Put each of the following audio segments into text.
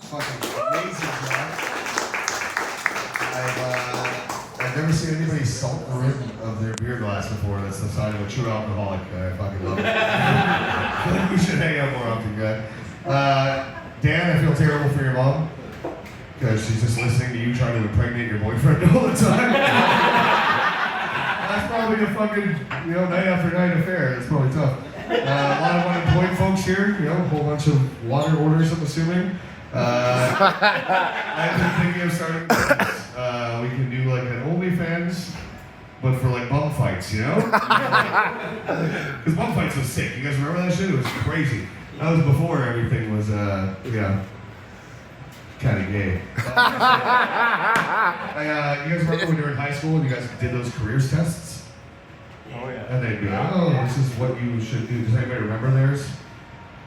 Fucking amazing job. I've never seen anybody salt the rim of their beer glass before. That's the sign of a true alcoholic. I fucking love it. I feel like we should hang out more often, guys. Dan, I feel terrible for your mom. Because she's just listening to you trying to impregnate your boyfriend all the time. That's probably a fucking, night after night affair. It's probably tough. A lot of unemployed folks here, a whole bunch of water orders, I'm assuming. I've been thinking of starting a business. We can do like an OnlyFans, but for like bum fights, Because bum fights was sick. You guys remember that shit? It was crazy. That was before everything was, kind of gay. You guys remember when you were in high school and you guys did those careers tests? Oh, yeah. And they'd be like, oh, this is what you should do. Does anybody remember theirs?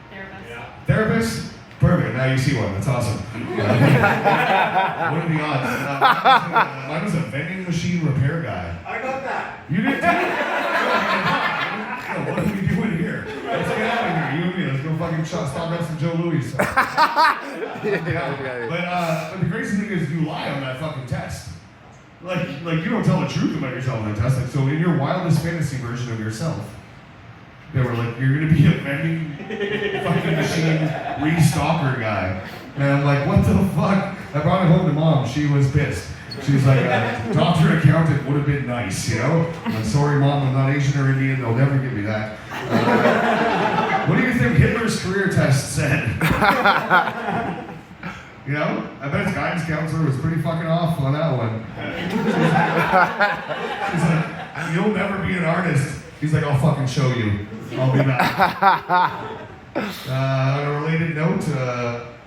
Therapist. Yeah. Therapist? Perfect. Now you see one. That's awesome. What are the odds? Mine was a vending machine repair guy. I got that. You did too? What are we doing here? Let's get out of here. You and me. Let's go fucking stock up some Joe Louis. But the crazy thing is you lie on that fucking test. Like you don't tell the truth about yourself on the test. Like, so in your wildest fantasy version of yourself, they were like, you're gonna be a vending fucking machine restocker guy. And I'm like, what the fuck? I brought it home to mom. She was pissed. She's like, doctor accountant would have been nice, I'm sorry, mom, I'm not Asian or Indian. They'll never give me that. What do you think Hitler's career test said? I bet his guidance counselor was pretty fucking off on that one. She's like, you'll never be an artist. He's like, I'll fucking show you. I'll be back. On a related note,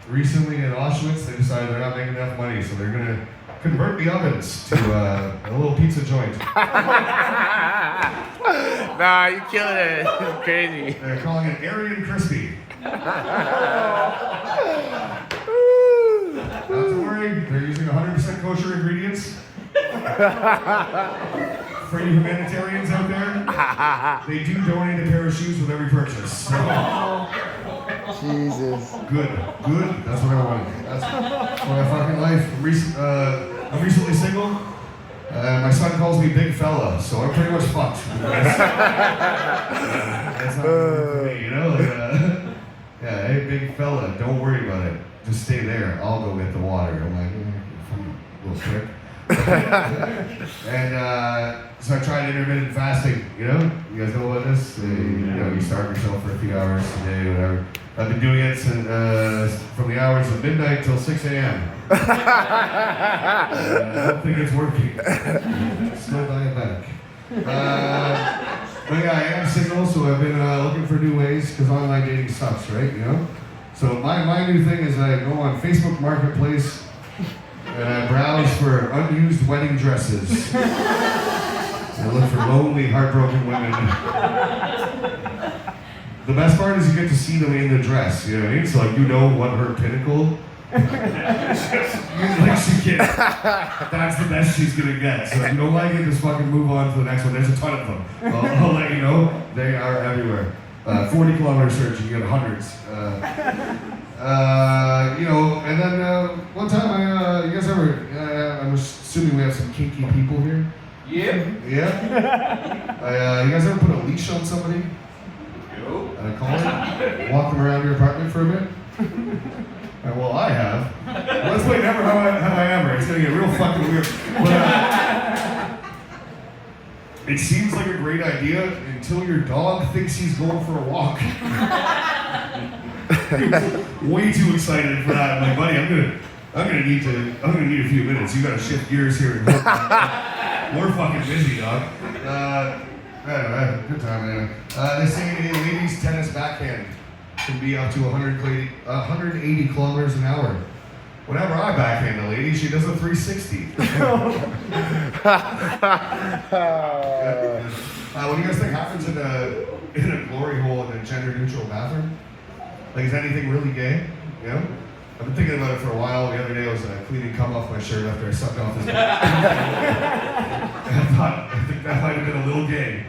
recently in Auschwitz, they decided they're not making enough money, so they're gonna convert the ovens to a little pizza joint. Nah, you killing it. It's crazy. They're calling it Aryan Crispy. Not to worry, they're using 100% kosher ingredients. For you humanitarians out there, they do donate a pair of shoes with every purchase. So. Jesus. Good. That's what I want. That's my fucking life. I'm recently single. My son calls me big fella, so I'm pretty much fucked. That's not good for me, yeah, hey, big fella, don't worry about it. Just stay there. I'll go get the water. I'm like, a little trick. And so I tried intermittent fasting. You guys know about this? You starve yourself for a few hours a day, whatever. I've been doing it since, from the hours of midnight till 6 a.m. I don't think it's working. Still diabetic. But yeah, I am single, so I've been looking for new ways because online dating sucks, right? So my new thing is I go on Facebook Marketplace and I browse for unused wedding dresses. I look for lonely, heartbroken women. The best part is you get to see them in the dress, you know what I mean? So what her pinnacle. That's the best she's gonna get. So if you don't like it, just fucking move on to the next one. There's a ton of them. I'll let you know. They are everywhere. 40-kilometer search, you get hundreds. And then one time, you guys ever? I'm assuming we have some kinky people here. Yeah. Yeah. You guys ever put a leash on somebody? No. And a collar? Walk them around your apartment for a bit? Well, I have. Let's play Never Have I Ever. It's gonna get real fucking weird. But, it seems like a great idea until your dog thinks he's going for a walk. He's way too excited for that. I'm like, buddy, I'm gonna need a few minutes. You gotta shift gears here. We're fucking busy, dog. Good time, man. They say a ladies' tennis backhand can be up to 180 kilometers an hour. Whenever I backhand a lady, she does a 360. What do you guys think happens in a glory hole in a gender-neutral bathroom? Like, is anything really gay? I've been thinking about it for a while. The other day I was cleaning cum off my shirt after I sucked off this. I think that might have been a little gay,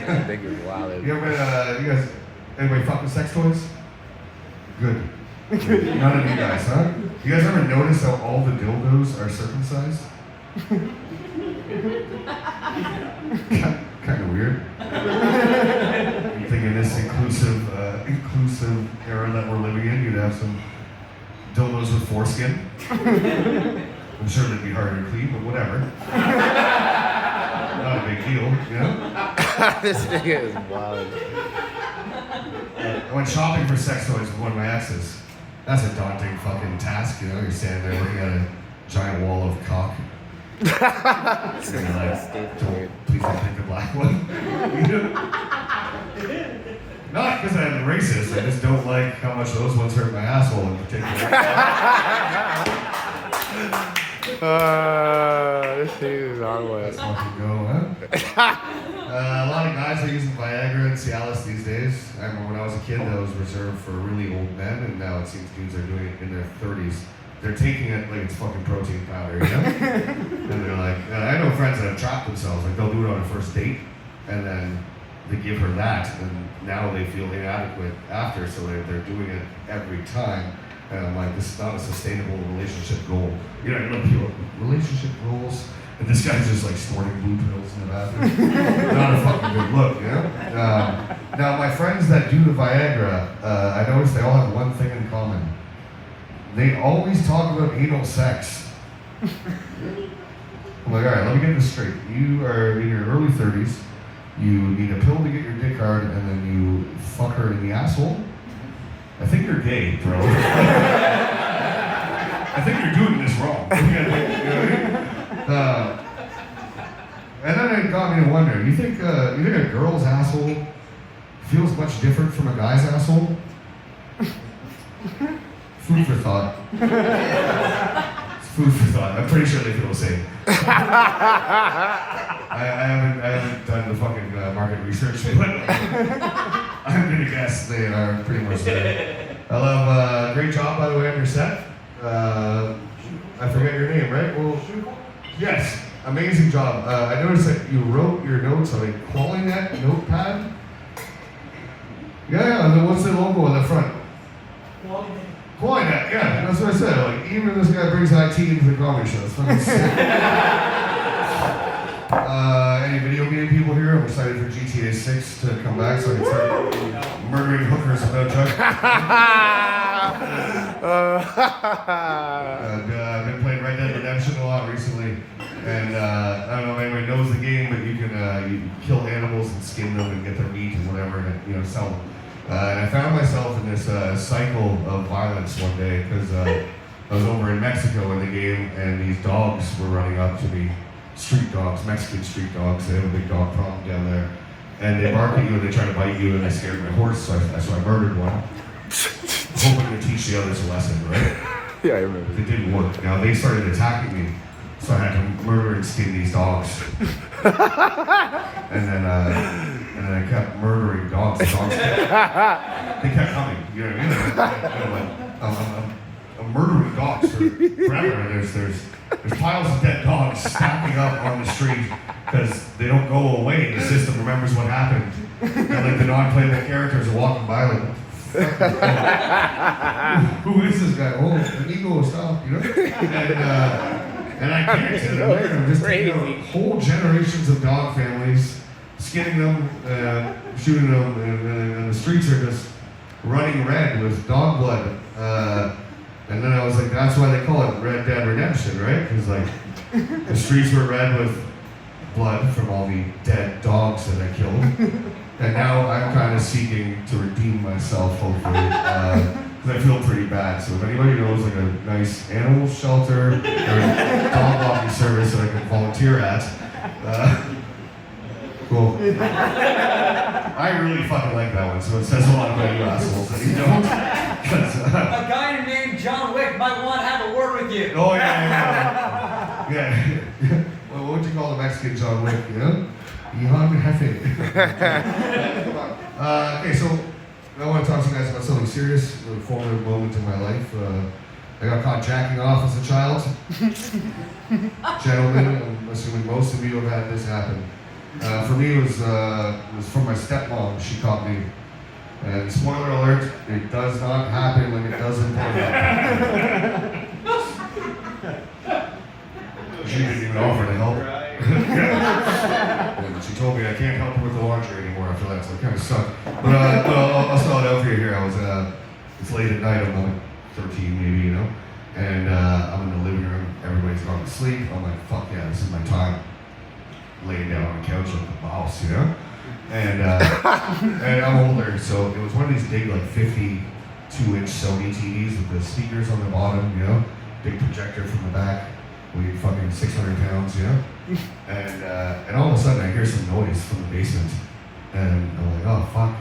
I think it's wild. You ever been, you guys, anybody fucking sex toys? Good. None of you guys, huh? You guys ever notice how all the dildos are circumcised? Kind of weird. You think in this inclusive era that we're living in, you'd have some dildos with foreskin? I'm sure they'd be harder to clean, but whatever. Not a big deal, you know? This nigga is wild. I went shopping for sex toys with one of my exes. That's a daunting fucking task, you know? You're standing there looking at a giant wall of cock. And you're like, please don't pick the black one. Not because I'm racist, I just don't like how much those ones hurt my asshole in particular. This thing is on one. Let's fucking go, huh? A lot of guys are using Viagra and Cialis these days. I remember when I was a kid, that was reserved for really old men, and now it seems dudes are doing it in their 30s. They're taking it like it's fucking protein powder, you know? And they're like, I know friends that have trapped themselves, like they'll do it on a first date, and then they give her that, and now they feel inadequate after, so they're doing it every time. And I'm like, this is not a sustainable relationship goal. You know, you look people, relationship goals, and this guy's just like snorting blue pills in the bathroom. Not a fucking good look, you know? Now, my friends that do the Viagra, I noticed they all have one thing in common. They always talk about anal sex. I'm like, all right, let me get this straight. You are in your early 30s, you need a pill to get your dick hard, and then you fuck her in the asshole. I think you're gay, bro. I think you're doing this wrong. You know what I mean? And then it got me to wonder, you think a girl's asshole feels much different from a guy's asshole? Food for thought. It's food for thought. I'm pretty sure they feel the same. I haven't done the fucking market research, but I'm gonna guess they are pretty much there. I love great job by the way on your set. I forget your name, right? Well, yes, amazing job. I noticed that you wrote your notes on a Qualinet notepad. Yeah. What's the logo on the front? Qualinet, yeah, that's what I said. Like, even this guy brings IT into the comedy show. It's fucking sick. Any video game people here? I'm excited for GTA 6 to come back so I can start murdering hookers without judgment. I've been playing Red Dead Redemption a lot recently, and I don't know if anybody knows the game, but you can kill animals and skin them and get their meat and whatever, and sell them. And I found myself in this cycle of violence one day because I was over in Mexico in the game, and these dogs were running up to me. Street dogs, Mexican street dogs. They have a big dog problem down there. And they bark at you and they try to bite you, and they scared my horse, so I murdered one. Hoping to teach the others a lesson, right? Yeah, I remember. It didn't work. Now they started attacking me, so I had to murder and skin these dogs. and then I kept murdering dogs. The dogs they kept coming. You know what I mean? I'm murdering dogs forever. And there's piles of dead dogs stacking up on the street because they don't go away. The system remembers what happened. And like the non-playable characters are walking by like, who is this guy? Oh, Inigo, stop, you know? And I can't. I'm just taking out whole generations of dog families, skinning them, shooting them, and the streets are just running red with dog blood. And then I was like, that's why they call it Red Dead Redemption, right? Because like the streets were red with blood from all the dead dogs that I killed. And now I'm kind of seeking to redeem myself, hopefully, because I feel pretty bad. So if anybody knows like a nice animal shelter or a dog walking service that I can volunteer at, cool. I really fucking like that one, so it says a lot about you assholes that you don't. A guy named John Wick might want to have a word with you. Oh yeah. Well, what would you call the Mexican John Wick? You know? Johan Jefe. Okay, so I want to talk to you guys about something serious, a formative moment in my life. I got caught jacking off as a child. Gentlemen, I'm assuming most of you have had this happen. For me, it was from my stepmom. She caught me And spoiler alert, it does not happen like it does in Pornhub. She didn't even offer to help. And she told me I can't help her with the laundry anymore after that, so it kind of sucked. But I'll spell it out for you here. I was, it's late at night, I'm like 13 maybe, you know? And I'm in the living room, everybody's gone to sleep. I'm like, fuck yeah, this is my time. Laying down on the couch like the boss, you know? And I'm older, so it was one of these big, like 52-inch Sony TVs with the speakers on the bottom, you know? Big projector from the back, weighed fucking 600 pounds, you know? And all of a sudden I hear some noise from the basement. And I'm like, oh, fuck.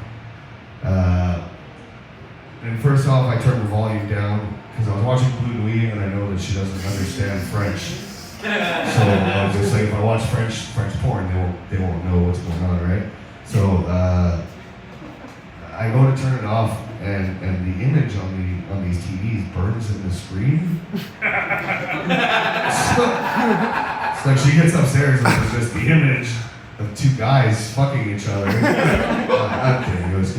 And first off, I turned the volume down because I was watching Blue Nuit and I know that she doesn't understand French. So I was just like, if I watch French porn, they won't know what's going on, right? So I go to turn it off, and the image on these TVs burns in the screen. So like she gets upstairs and there's just the image of two guys fucking each other. I'm kidding. It was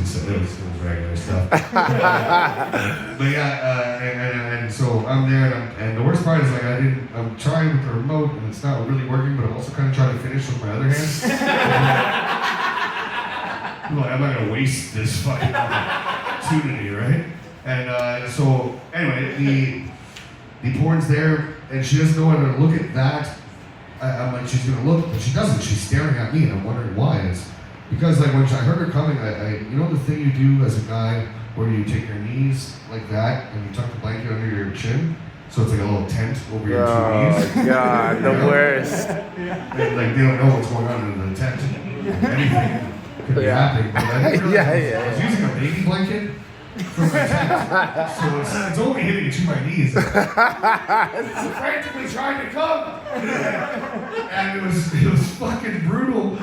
regular stuff. But yeah, and so I'm there, and the worst part is like I'm trying with the remote, and it's not really working, but I'm also kind of trying to finish with my other hand. I'm like, I'm not gonna waste this fucking opportunity, right? And so anyway, the porn's there, and she doesn't know how to look at that. I'm like, she's gonna look, but she doesn't. She's staring at me, and I'm wondering why. It's because like when I heard her coming, you know the thing you do as a guy where you take your knees like that and you tuck the blanket under your chin, so it's like a little tent over your two knees. Oh God, the worst. And like they don't know what's going on in the tent. Anything could be happening. But I didn't realize I was using a baby blanket from my tent, so it's only hitting to my knees. I'm frantically trying to come, and it was fucking brutal.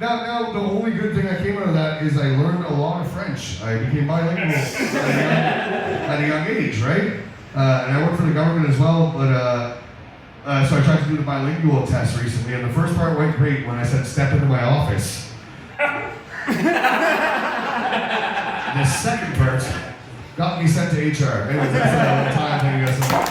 Now the only good thing that came out of that is I learned a lot of French. I became bilingual at a young age, right? And I worked for the government as well, but so I tried to do the bilingual test recently, and the first part went great when I said step into my office. The second part got me sent to HR. Anyways, that's a time. Thank you guys so much.